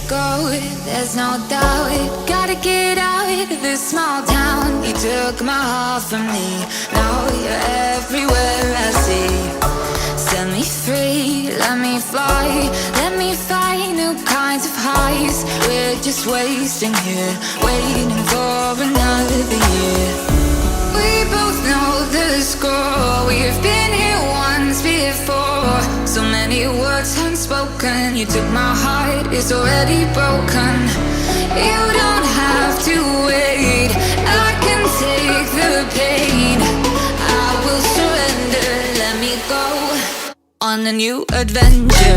go, there's no doubt. Gotta get out of this small town. You took my heart from me, now you're everywhere I see. Set me free, let me fly, let me find new kinds of highs. We're just wasting here, waiting for another year. We both know the score, we've been here once before. So many words unspoken, you took my heart, it's already broken. You don't have to wait, I can take the pain. I will surrender, let me go on a new adventure.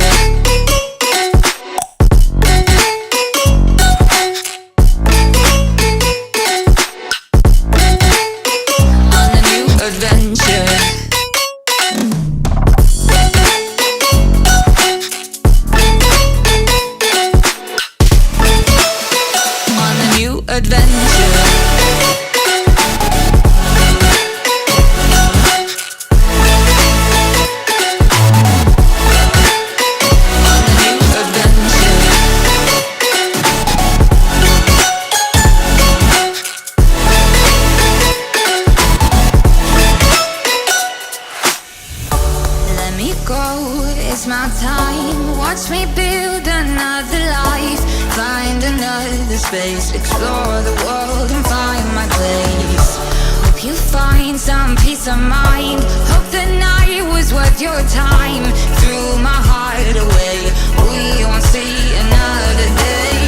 It's my time, watch me build another life. Find another space, explore the world and find my place. Hope you find some peace of mind, hope the night was worth your time. Threw my heart away, we won't see another day.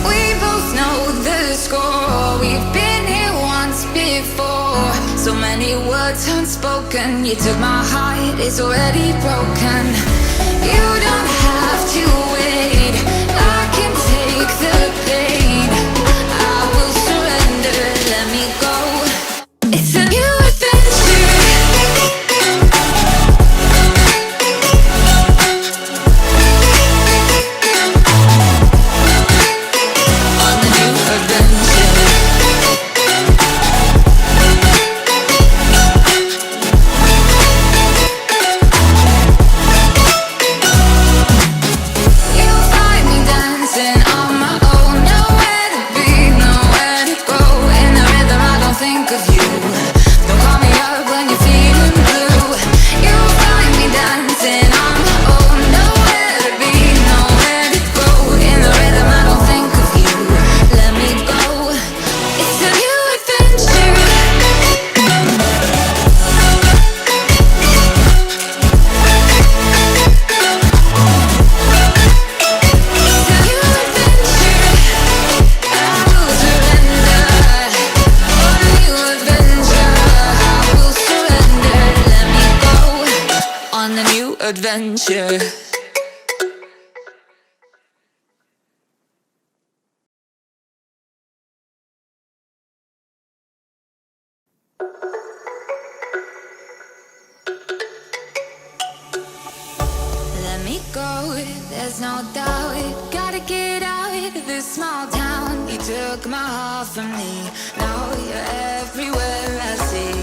We both know the score, we've been here once before. So many words unspoken, you took my heart, it's already broken. You don't have to wait, I can take the pain. I will surrender, let me go. It's a new adventure. On a new adventure. Adventure. Let me go, there's no doubt. Gotta get out of this small town. You took my heart from me, now you're everywhere I see.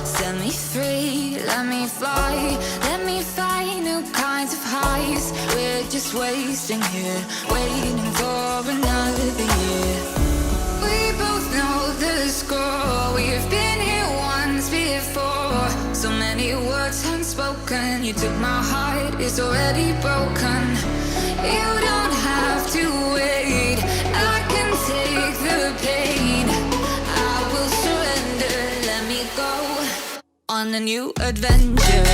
Set me free, let me fly, let me find new kinds of highs. We're just wasting here, waiting for another year. We both know the score, we've been here once before. So many words unspoken, you took my heart, it's already broken. You don't have to wait, I can take the pain. I will surrender, let me go on a new adventure.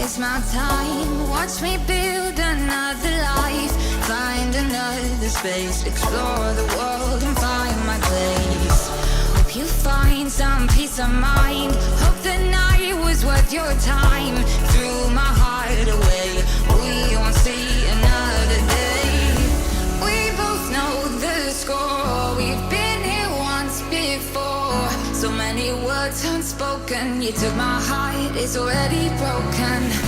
It's my time, watch me build another life. find another space, explore the world and find my place. Hope you find some peace of mind. Hope the night was worth your time. Threw my heart away, we won't see another day. We both know the score, we've been here once before. So many words unspoken, you took my heart, it's already broken.